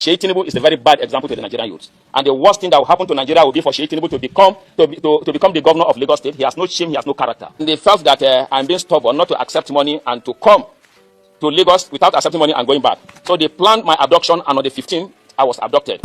Seyi Tinubu is a very bad example to the Nigerian youth. And the worst thing that will happen to Nigeria will be for Seyi Tinubu to become the governor of Lagos State. He has no shame, he has no character. And they felt that I'm being stubborn not to accept money and to come to Lagos without accepting money and going back. So they planned my abduction, and on the 15th, I was abducted.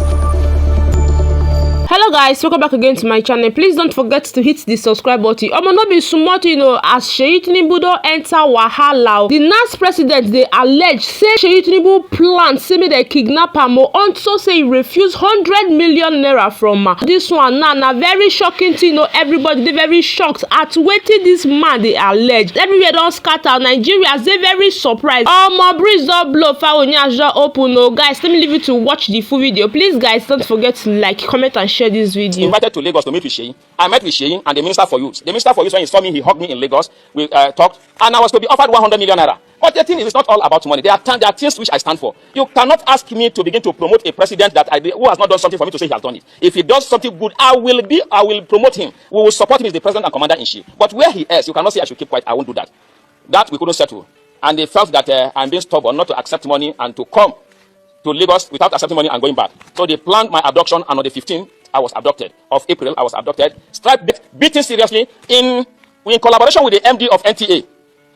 Hello guys, welcome back again to my channel. Please don't forget to hit the subscribe button. Not be smart, as Seyi Tinubu don enter wahala. The Nans president, they allege say Seyi Tinubu plan say me they kidnap am unto say he refuse 100 million naira from this one. Now very shocking thing. Everybody they very shocked at wetin this man they allege. Everywhere don scatter. Nigerians they very surprised. Breeze don blow. Fawonya open. Guys, let me leave you to watch the full video. Please, guys, don't forget to like, comment, and share this video. Invited to Lagos to meet with Seyi. I met with Seyi and the Minister for Youth. The Minister for Youth, when he saw me, he hugged me in Lagos. We talked, and I was to be offered 100 million naira. But the thing is, it's not all about money. There are things which I stand for. You cannot ask me to begin to promote a president who has not done something for me to say he has done it. If he does something good, I will promote him. We will support him as the president and commander-in-chief. But where he is, you cannot say I should keep quiet. I won't do that. That we couldn't settle. And they felt that I'm being stubborn not to accept money and to come to Lagos without accepting money and going back. So they planned my abduction, and on the 15th, I was abducted. Of April, I was abducted. Beaten seriously in collaboration with the MD of NTA.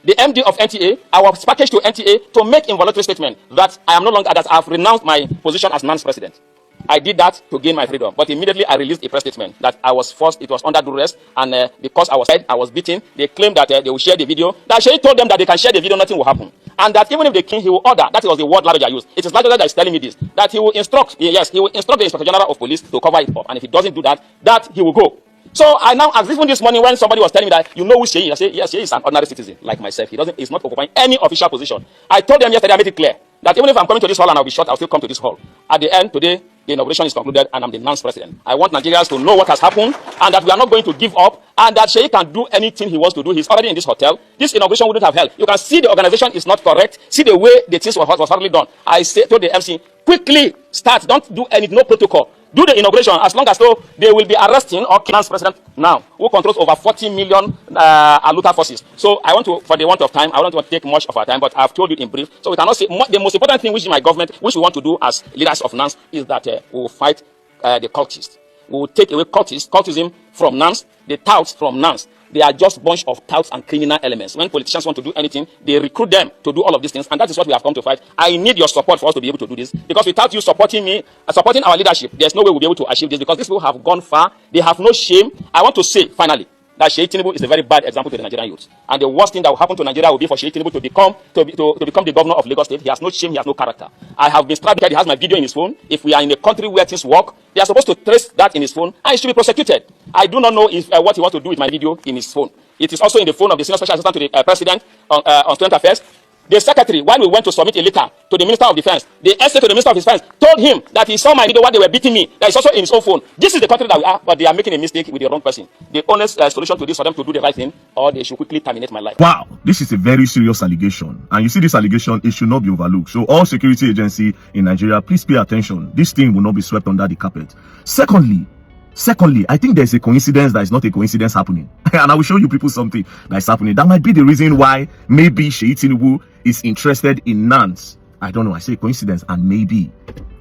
The MD of NTA, I was packaged to NTA to make involuntary statement that I am no longer, that I have renounced my position as Nans president. I did that to gain my freedom. But immediately I released a press statement that I was forced, it was under duress, and because I was beaten, they claimed that they will share the video. That Seyi told them that they can share the video, nothing will happen. And that even if they king, he will order. That was the word language I used. It is language that is telling me this. That he will instruct, yes, he will instruct the Inspector General of Police to cover it up. And if he doesn't do that, that he will go. So I now, as even this morning when somebody was telling me that, you know who Seyi, I say, yes, Seyi is an ordinary citizen like myself. He's not occupying any official position. I told them yesterday, I made it clear that even if I'm coming to this hall and I'll be shot, I'll still come to this hall. At the end, today, the inauguration is concluded and I'm the Nans president. I want Nigerians to know what has happened and that we are not going to give up and that Seyi can do anything he wants to do. He's already in this hotel. This inauguration wouldn't have held. You can see the organization is not correct. See the way the things was hardly done. I told the MC, quickly start. Don't do anything, no protocol. Do the inauguration as long as though they will be arresting or killing Nans president now, who controls over 40 million Aluta forces. So I want to, for the want of time, I don't want to take much of our time, but I've told you in brief. So we cannot say the most important thing which my government, which we want to do as leaders of Nans, is that we will fight the cultists. We will take away cultism from Nans, the touts from Nans. They are just a bunch of touts and criminal elements. When politicians want to do anything, they recruit them to do all of these things. And that is what we have come to fight. I need your support for us to be able to do this. Because without you supporting me, supporting our leadership, there's no way we'll be able to achieve this. Because these people have gone far. They have no shame. I want to say, finally, that Seyi Tinubu is a very bad example to the Nigerian youth. And the worst thing that will happen to Nigeria will be for Seyi Tinubu to become the governor of Lagos State. He has no shame, he has no character. I have been struck because he has my video in his phone. If we are in a country where things work, they are supposed to trace that in his phone, and he should be prosecuted. I do not know if what he wants to do with my video in his phone. It is also in the phone of the senior special assistant to the president on student affairs. The secretary, when we went to submit a letter to the Minister of Defense, the essay to the Minister of Defense told him that he saw my video while they were beating me, that is also in his own phone. This is the country that we are, but they are making a mistake with the wrong person. The honest solution to this for them to do the right thing, or they should quickly terminate my life. Wow, this is a very serious allegation. And you see this allegation, it should not be overlooked. So all security agencies in Nigeria, please pay attention. This thing will not be swept under the carpet. Secondly, I think there's a coincidence that is not a coincidence happening. And I will show you people something that is happening. That might be the reason why maybe Seyi Tinubu is interested in Nans. I don't know. I say coincidence and maybe.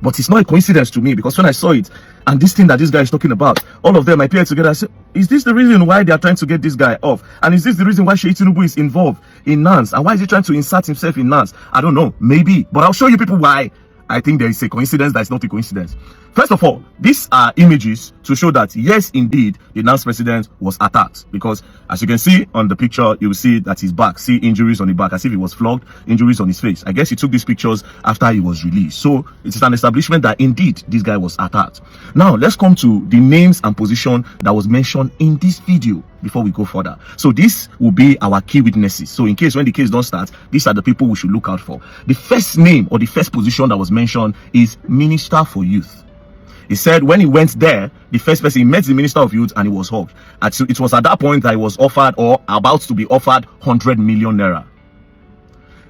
But it's not a coincidence to me, because when I saw it and this thing that this guy is talking about, all of them appeared together. I said, is this the reason why they are trying to get this guy off? And is this the reason why Seyi Tinubu is involved in Nans? And why is he trying to insert himself in Nans? I don't know. Maybe. But I'll show you people why I think there is a coincidence that is not a coincidence. First of all, these are images to show that, yes, indeed, the Nans president was attacked. Because, as you can see on the picture, you will see that his back, see injuries on the back, as if he was flogged, injuries on his face. I guess he took these pictures after he was released. So, it is an establishment that, indeed, this guy was attacked. Now, let's come to the names and position that was mentioned in this video before we go further. So, this will be our key witnesses. So, in case when the case don't start, these are the people we should look out for. The first name or the first position that was mentioned is Minister for Youth. He said when he went there, the first person, he met the Minister of Youth and he was hugged. And so it was at that point that he was offered, or about to be offered, 100 million naira.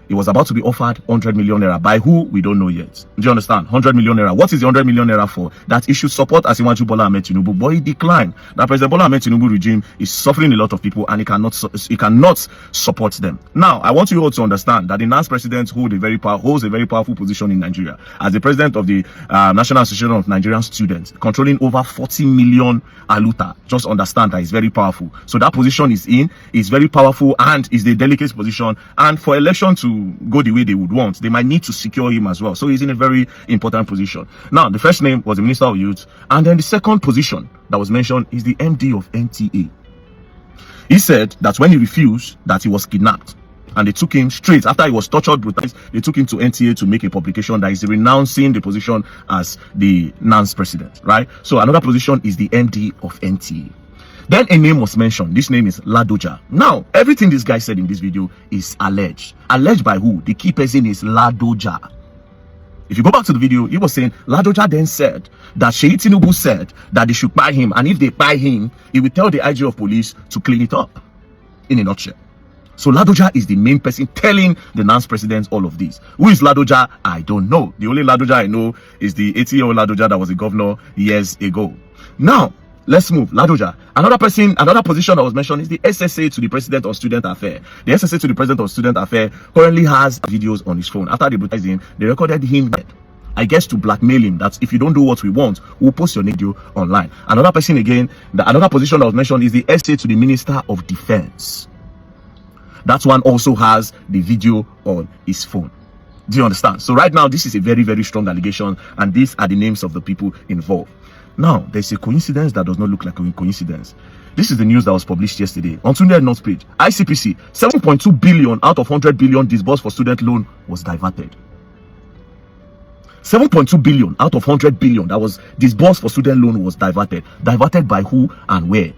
He was about to be offered 100 million naira. By who? We don't know yet. Do you understand? 100 million naira. What is the 100 million naira for? That he should support Asiwaju Bola Ahmed Tinubu. But he declined. That President Bola Ahmed Tinubu regime is suffering a lot of people and he cannot support them. Now, I want you all to understand that the Nans president holds a very powerful position in Nigeria. As the president of the National Association of Nigerian Students, controlling over 40 million aluta. Just understand that it's very powerful. So that position is very powerful and is the delicate position. And for election to go the way they would want, they might need to secure him as well. So he's in a very important position. Now, the first name was the Minister of Youth, and then the second position that was mentioned is the MD of NTA. He said that when he refused, that he was kidnapped, and they took him straight after he was tortured, brutalized. They took him to NTA to make a publication that is renouncing the position as the Nans president, right? So another position is the MD of NTA. Then a name was mentioned. This name is Ladoja. Now, everything this guy said in this video is alleged. Alleged by who? The key person is Ladoja. If you go back to the video, he was saying Ladoja then said that Seyi Tinubu said that they should buy him, and if they buy him, he will tell the IG of police to clean it up. In a nutshell. So Ladoja is the main person telling the Nans president all of this. Who is Ladoja? I don't know. The only Ladoja I know is the 80-year-old Ladoja that was a governor years ago. Now, let's move. Ladoja. Another position that was mentioned is the SSA to the President of Student Affairs. The SSA to the President of Student Affairs currently has videos on his phone. After they brutalized him, they recorded him dead. I guess to blackmail him that if you don't do what we want, we'll post your video online. Another person again, another position that was mentioned is the SA to the Minister of Defense. That one also has the video on his phone. Do you understand? So right now, this is a very, very strong allegation, and these are the names of the people involved. Now, there's a coincidence that does not look like a coincidence. This is the news that was published yesterday. On Tunde North page, ICPC, 7.2 billion out of 100 billion disbursed for student loan was diverted. 7.2 billion out of 100 billion that was disbursed for student loan was diverted. Diverted by who and where?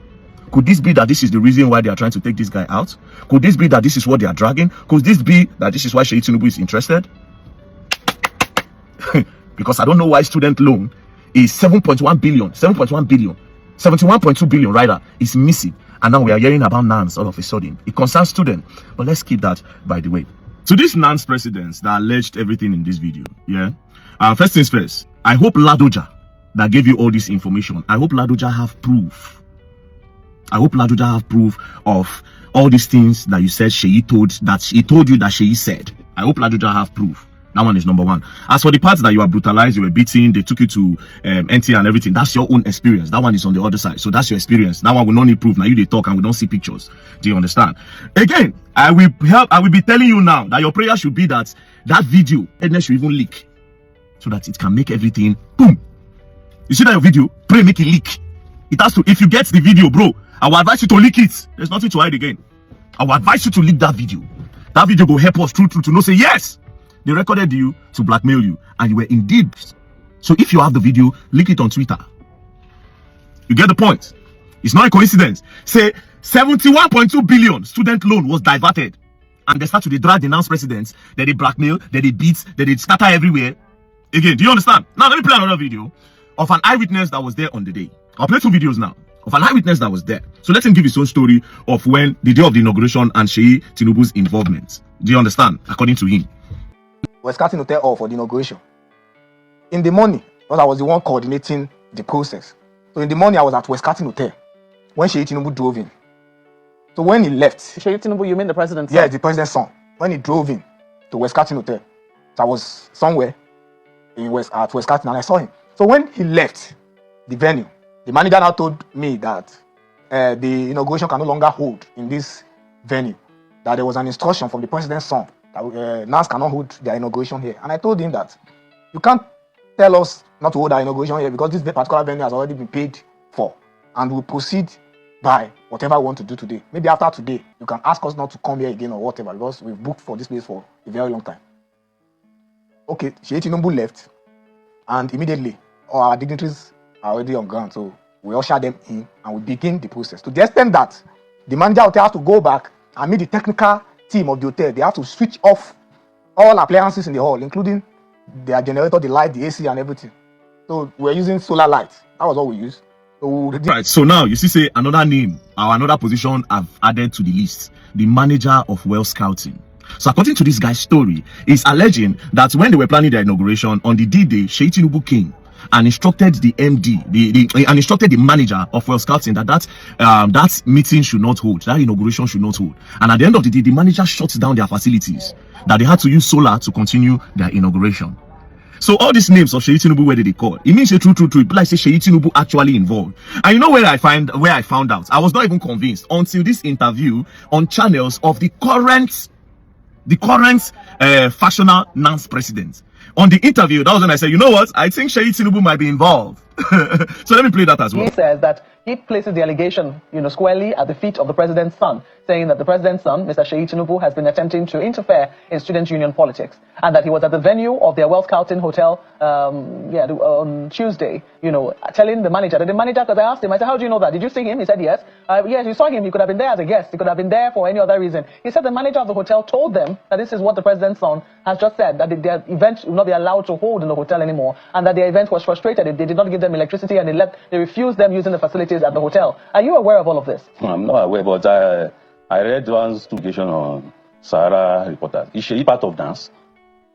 Could this be that this is the reason why they are trying to take this guy out? Could this be that this is what they are dragging? Could this be that this is why Seyi Tinubu is interested? Because I don't know why student loan is 7.1 billion, 71.2 billion rather is missing. And now we are hearing about Nans all of a sudden. It concerns students. But let's keep that by the way. So these Nans presidents that alleged everything in this video, yeah? First things first, I hope Ladoja that gave you all this information, I hope Ladoja have proof. I hope Ladoja have proof of all these things that you said Seyi told you that Seyi said. I hope Ladoja have proof. That one is number one. As for the parts that you are brutalized, you were beaten, they took you to NT and everything, that's your own experience. That one is on the other side. So that's your experience. That one will not need proof. Now you they talk and we don't see pictures. Do you understand? Again, I will be telling you now that your prayer should be that video should even leak, so that it can make everything boom. You see that your video? Pray make it leak. It has to. If you get the video, bro, I will advise you to leak it. There's nothing to hide again. I will advise you to leak that video. That video will help us to know, say yes, they recorded you to blackmail you and you were indeed. So if you have the video, leak it on Twitter. You get the point? It's not a coincidence. Say 71.2 billion student loan was diverted, and they start to drag the Nans presidents, that they blackmail, that they beat, that they scatter everywhere. Again, do you understand? Now let me play another video of an eyewitness that was there on the day. I'll play 2 videos now of an eyewitness that was there. So let him give his own story of when the day of the inauguration and Seyi Tinubu's involvement. Do you understand? According to him, we're starting to tell all for the inauguration. In the morning, because I was the one coordinating the process. So in the morning, I was at West Carton Hotel when Seyi Tinubu drove in. So when he left, Seyi Tinubu, you mean the president's son? Yeah, son? the president's son. When he drove in to West Carton Hotel, so I was somewhere at West Carton and I saw him. So when he left the venue, the manager now told me that the inauguration can no longer hold in this venue. That there was an instruction from the president's son that Nans cannot hold their inauguration here. And I told him that you can't tell us not to hold our inauguration here because this particular venue has already been paid for. And we'll proceed by whatever we want to do today. Maybe after today, you can ask us not to come here again or whatever because we've booked for this place for a very long time. Okay, Seyi Tinubu left and immediately all our dignitaries are already on ground. So we usher them in and we begin the process. To the extent that the manager hotel has to go back and meet the technical team of the hotel. They have to switch off all appliances in the hall, including their generator, the light, the AC and everything. So we're using solar light. That was all we used. Right, so now you see say another name or another position I've added to the list, the manager of well scouting. So according to this guy's story, he's alleging that when they were planning their inauguration on the D-Day, Seyi Tinubu came and instructed the MD, and instructed the manager of Well Scouting that meeting should not hold, that inauguration should not hold. And at the end of the day, the manager shuts down their facilities, that they had to use solar to continue their inauguration. So all these names of Seyi Tinubu, where did they call? It means a true. It like say Seyi Tinubu actually involved. And you know where I found out? I was not even convinced until this interview on channels of the current factional Nans president. On the interview, that was when I said, you know what? I think Seyi Tinubu might be involved. So let me play that as well. He says that he places the allegation, squarely at the feet of the president's son, saying that the president's son, Mr. Seyi Tinubu, has been attempting to interfere in student union politics, and that he was at the venue of their Well Scouting hotel, on Tuesday, telling the manager, because I asked him, I said, how do you know that? Did you see him? He said, yes. Yes, you saw him. He could have been there as a guest. He could have been there for any other reason. He said the manager of the hotel told them that this is what the president's son has just said, that their event will not be allowed to hold in the hotel anymore, and that their event was frustrated. They did not give them electricity, and they refused them using the facilities at the hotel. Are you aware of all of this? I'm not aware, but I read one's publication on Sahara Reporters. Is Seyi part of Nans?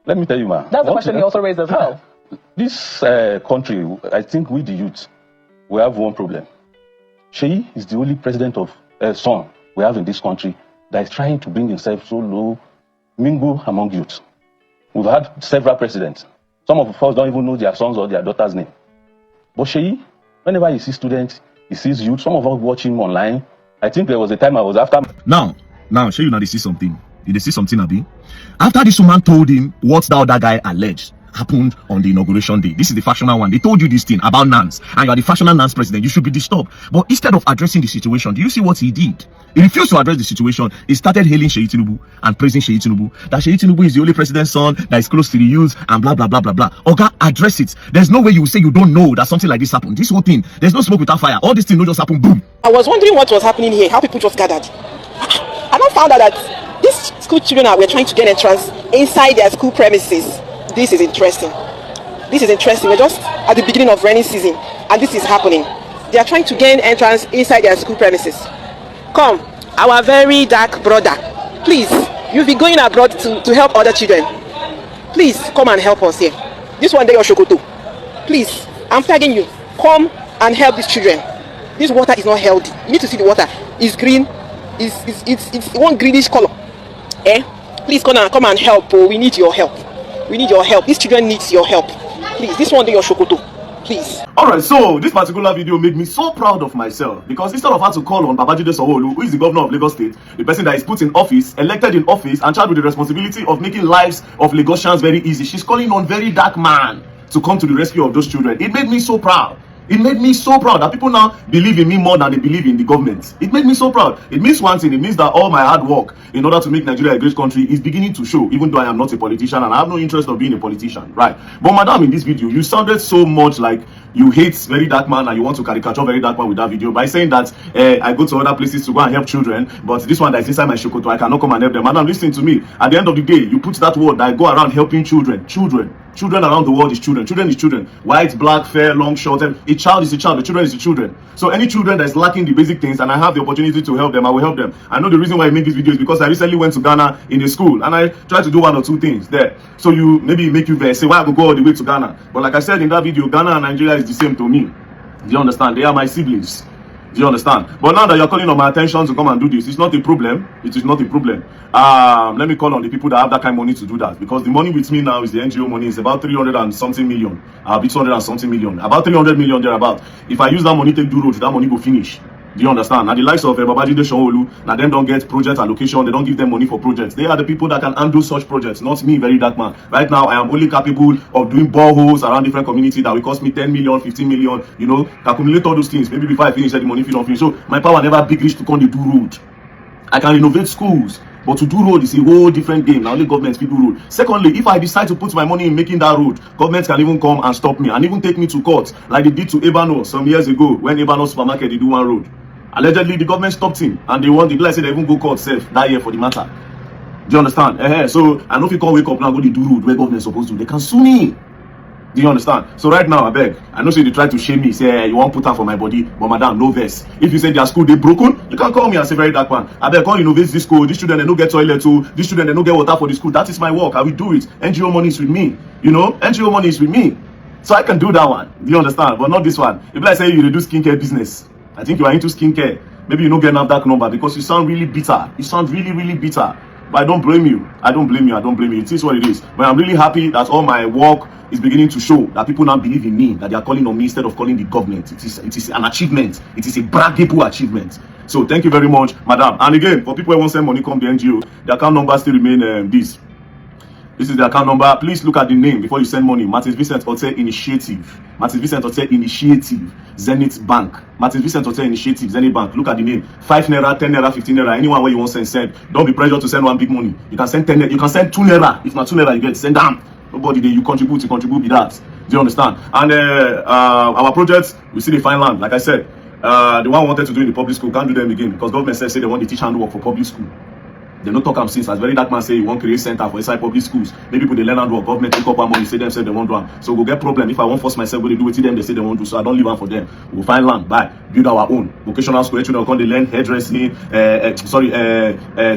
Let me tell you, man. That's the question he also raised as well. This country, I think we the youth, we have one problem. Seyi is the only president of son we have in this country that is trying to bring himself so low, mingle among youth. We've had several presidents. Some of us don't even know their sons or their daughters' name. But Seyi, whenever he sees students, he sees youth. Some of us watch him online. I think there was a time I was after. Now, Seyi, now they see something. Did they see something, Abi? After this woman told him what the other guy alleged happened on the inauguration day. This is the factional one. They told you this thing about Nans, and you are the factional Nans president. You should be disturbed. But instead of addressing the situation, do you see what he did? He refused to address the situation. He started hailing Seyi Tinubu and praising Seyi Tinubu. That Seyi Tinubu is the only president's son that is close to the youth and blah, blah, blah, blah, blah. Oga, address it. There's no way you will say you don't know that something like this happened. This whole thing, there's no smoke without fire. All this thing don't just happen, boom. I was wondering what was happening here, how people just gathered. I now found out that these school children were trying to get entrance inside their school premises. This is interesting. This is interesting. We're just at the beginning of rainy season, and this is happening. They are trying to gain entrance inside their school premises. Come, our very dark brother. Please, you'll be going abroad to help other children. Please, come and help us here. This one day, Oshokoto. Please, I'm begging you, come and help these children. This water is not healthy. You need to see the water. It's green. It's one greenish color. Please come and help. Oh, we need your help. We need your help. These children need your help. Please, this one day, Oshokoto. Please. Alright, so this particular video made me so proud of myself, because instead of her to call on Babajide Sanwo-Olu, who is the governor of Lagos State, the person that is put in office, elected in office, and charged with the responsibility of making lives of Lagosians very easy, she's calling on very dark man to come to the rescue of those children. It made me so proud. It made me so proud that people now believe in me more than they believe in the government. It made me so proud. It means one thing. It means that all my hard work in order to make Nigeria a great country is beginning to show, even though I am not a politician and I have no interest of being a politician, right? But madam, in this video, you sounded so much like you hate very dark man and you want to caricature very dark man with that video by saying that I go to other places to go and help children, but this one that is inside my shokoto, I cannot come and help them. Madam, listen to me. At the end of the day, you put that word that I go around helping children. Children around the world is children. Children is children. White, black, fair, long, short. A child is a child. The children is the children. So any children that is lacking the basic things and I have the opportunity to help them, I will help them. I know the reason why I make this video is because I recently went to Ghana in a school and I tried to do one or two things there. So you maybe make you say, why I go all the way to Ghana? But like I said in that video, Ghana and Nigeria is the same to me. Do you understand? They are my siblings. Do you understand? But now that you're calling on my attention to come and do this, it's not a problem. It is not a problem. Let me call on the people that have that kind of money to do that. Because the money with me now is the NGO money. It's about 300 and something million. 200 and something million. About 300 million thereabout. If I use that money to do roads, that money go finish. Do you understand? Now the likes of Babajide Sanwo-Olu, now them don't get project allocation, they don't give them money for projects. They are the people that can handle such projects, not me, very dark man. Right now, I am only capable of doing boreholes around different communities that will cost me 10 million, 15 million, accumulate all those things. Maybe before I finish the money, if you don't finish. So my power never big reach to come to do road. I can renovate schools, but to do road is a whole different game. Now only governments can do road. Secondly, if I decide to put my money in making that road, governments can even come and stop me and even take me to court, like they did to Ebano some years ago when Ebano supermarket did do one road. Allegedly, the government stopped him, and they want the people say they even go court safe that year for the matter. Do you understand? So I know if you can't wake up now and go to do road where government is supposed to, they can sue me. Do you understand? So right now, I beg, I know say they try to shame me, say you won't put her for my body, but madam, no verse. If you say their school they broken, you can call me and say very dark man. I beg, come innovate this school. These children they no get toilet too. These children they no get water for the school. That is my work. I will do it. NGO money is with me. You know, NGO money is with me. So I can do that one. Do you understand? But not this one. If I say you do skincare business, I think you are into skincare. Maybe you don't get enough that number because you sound really bitter. You sound really, really bitter. But I don't blame you. I don't blame you. I don't blame you. It is what it is. But I'm really happy that all my work is beginning to show that people now believe in me, that they are calling on me instead of calling the government. It is an achievement. It is a braggable achievement. So thank you very much, madam. And again, for people who want to send money come the NGO, the account number still remain this. This is the account number. Please look at the name before you send money. Martins Vincent Hotel Initiative. Martins Vincent Hotel Initiative. Zenith Bank. Martins Vincent Hotel Initiative. Zenith Bank. Look at the name. 5 naira, 10 naira, 15 naira. Anyone where you want to send. Don't be pressured to send one big money. You can send 10 naira. You can send 2 naira. If not 2 naira, you get send them. Nobody there. You contribute with that. Do you understand? And our projects, we see the fine land. Like I said, the one wanted to do in the public school can't do them again because government says they want to teach handwork for public school. They don't talk am since. As very dark man say you want create center for inside public schools. Maybe people they learn and work. Government take up our money, say them say they want one. So we'll get problem if I won't force myself. What they do with them, they say they won't do. So I don't leave one for them. We'll find land, buy, build our own vocational school. Children come they learn hairdressing,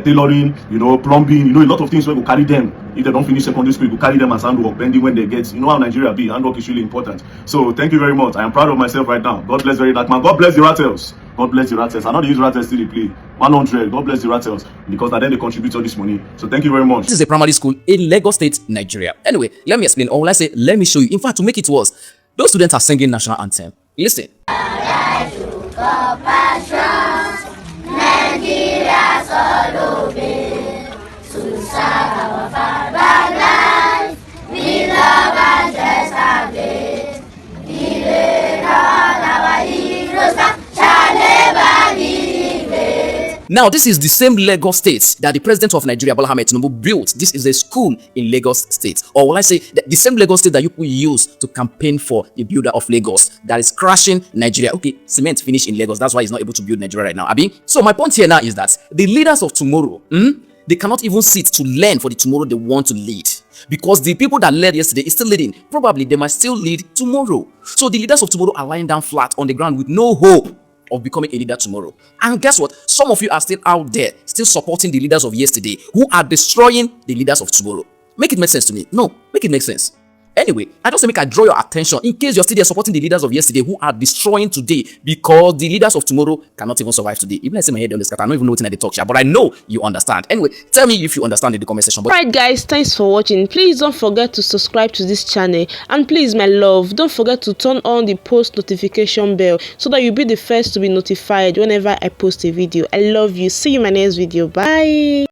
tailoring, you know, plumbing, you know, a lot of things where we carry them. If they don't finish secondary school, we carry them as handwork. Bending when they get, you know how Nigeria be. Handwork is really important. So thank you very much. I am proud of myself right now. God bless very dark man. God bless the Rattles. God bless the Rattles. I know they use Rattles still they play 100. God bless the Rattles because then they contribute all this money. So thank you very much. This is a primary school in Lagos State, Nigeria. Anyway, let me explain, or will I say, let me show you. In fact, to make it worse, those students are singing national anthem. Listen. Now, this is the same Lagos State that the president of Nigeria, Bola Ahmed Tinubu, built. This is a school in Lagos State. Or will I say, the same Lagos State that you use to campaign for the builder of Lagos that is crashing Nigeria. Okay, cement finished in Lagos. That's why he's not able to build Nigeria right now, Abi. So my point here now is that the leaders of tomorrow, they cannot even sit to learn for the tomorrow they want to lead. Because the people that led yesterday is still leading. Probably they might still lead tomorrow. So the leaders of tomorrow are lying down flat on the ground with no hope of becoming a leader tomorrow. And guess what? Some of you are still out there, still supporting the leaders of yesterday who are destroying the leaders of tomorrow. Make it make sense to me. No, make it make sense. Anyway, I just make I draw your attention in case you're still there supporting the leaders of yesterday who are destroying today because the leaders of tomorrow cannot even survive today. Even I say my head on this cat, I don't even know what they talk, but I know you understand. Anyway, tell me if you understand in the comment section. Alright guys, thanks for watching. Please don't forget to subscribe to this channel, and please my love, don't forget to turn on the post notification bell so that you'll be the first to be notified whenever I post a video. I love you. See you in my next video. Bye.